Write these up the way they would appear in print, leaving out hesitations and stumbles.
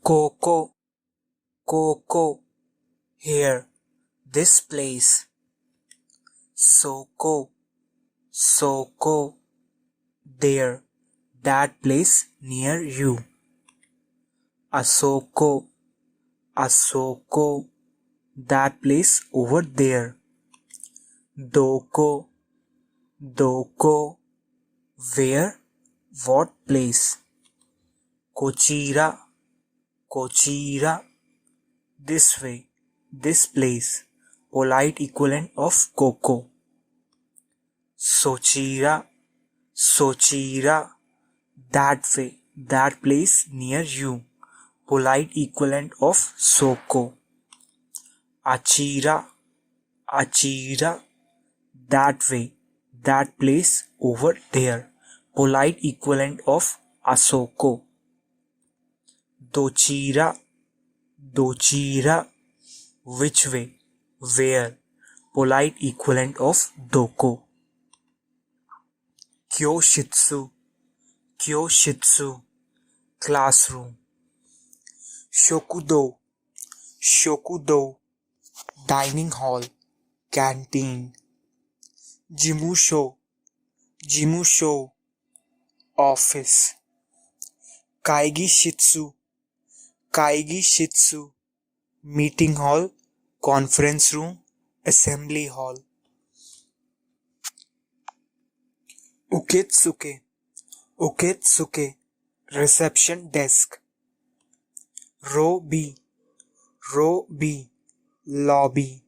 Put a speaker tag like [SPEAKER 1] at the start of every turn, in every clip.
[SPEAKER 1] Coco, Coco, here, this place. Soko, Soko, there, that place near you. Asoko, Asoko, that place over there. Doko, Doko, where, what place. Kochira, Kochira, this way, this place, polite equivalent of Coco. Sochira, Sochira, that way, that place near you, polite equivalent of Soko. Achira, Achira, that way, that place over there, polite equivalent of Asoko. Dochira, Dochira, which way, where, polite equivalent of Doko. Kyoshitsu, Kyoshitsu, classroom. Shokudo, Shokudo, dining hall, canteen. Jimusho, Jimusho, office. Kaigi Shitsu, Kaigi Shitsu, meeting hall, conference room, assembly hall. Uketsuke, Uketsuke, reception desk. Row B, Row B, lobby.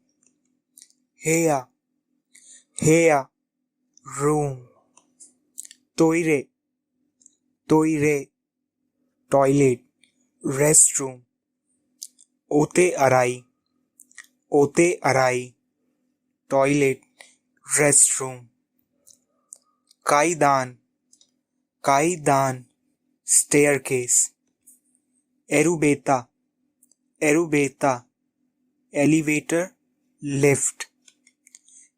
[SPEAKER 1] Heya, Heya, room. Toire, Toire, toilet, restroom. Ote Arai, Ote Arai, toilet, restroom. Kaidan, Kaidan, staircase. Erubeta, Erubeta, elevator, lift.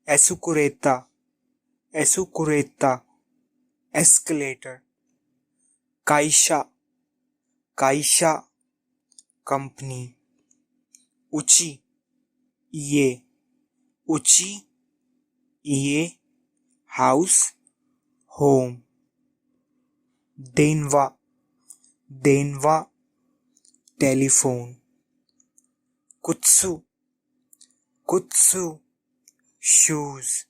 [SPEAKER 1] Esukureta, Esukureta, escalator. Kaisha, Kaisha, company. Uchi, Ie, Uchi, Ie, house, home. Denwa, Denwa, telephone. Kutsu, Kutsu, shoes.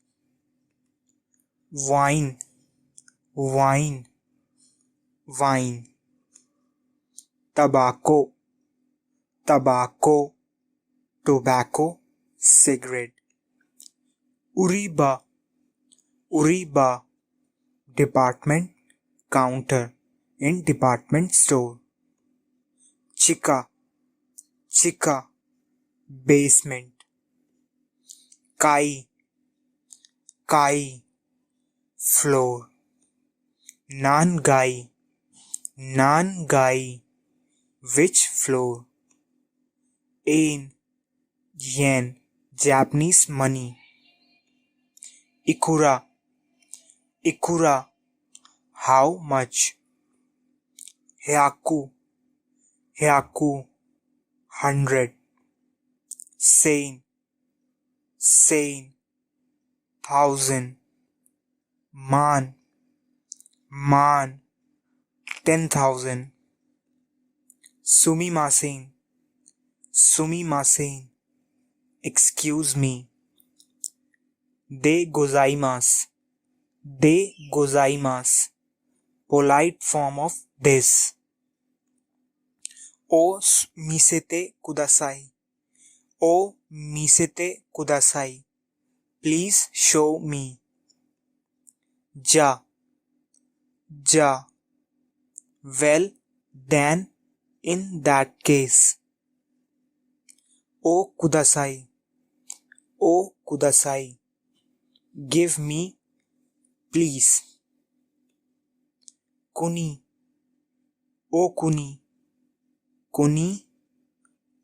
[SPEAKER 1] Wine, Wine, wine. Tobacco, Tobacco, tobacco, cigarette. Uriba, Uriba, department counter in department store. Chika, Chika, basement. Kai, Kai, floor. Nangai, Nangai, which floor. Yen, Yen, Japanese money. Ikura, Ikura, how much. Hyaku, Hyaku, 100. Sein, Sein, 1,000. Man, Man, 10,000. Sumimasen, Sumimasen, excuse me. De gozaimasu, De gozaimasu, polite form of this. O misete kudasai, O misete kudasai, please show me. Ja, Ja, well, then in that case. O kudasai, O kudasai, give me, please. Kuni, O kuni, Kuni,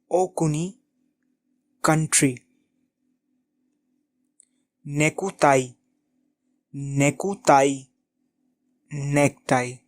[SPEAKER 1] O kuni, country. Nekutai, Nekutai, necktie.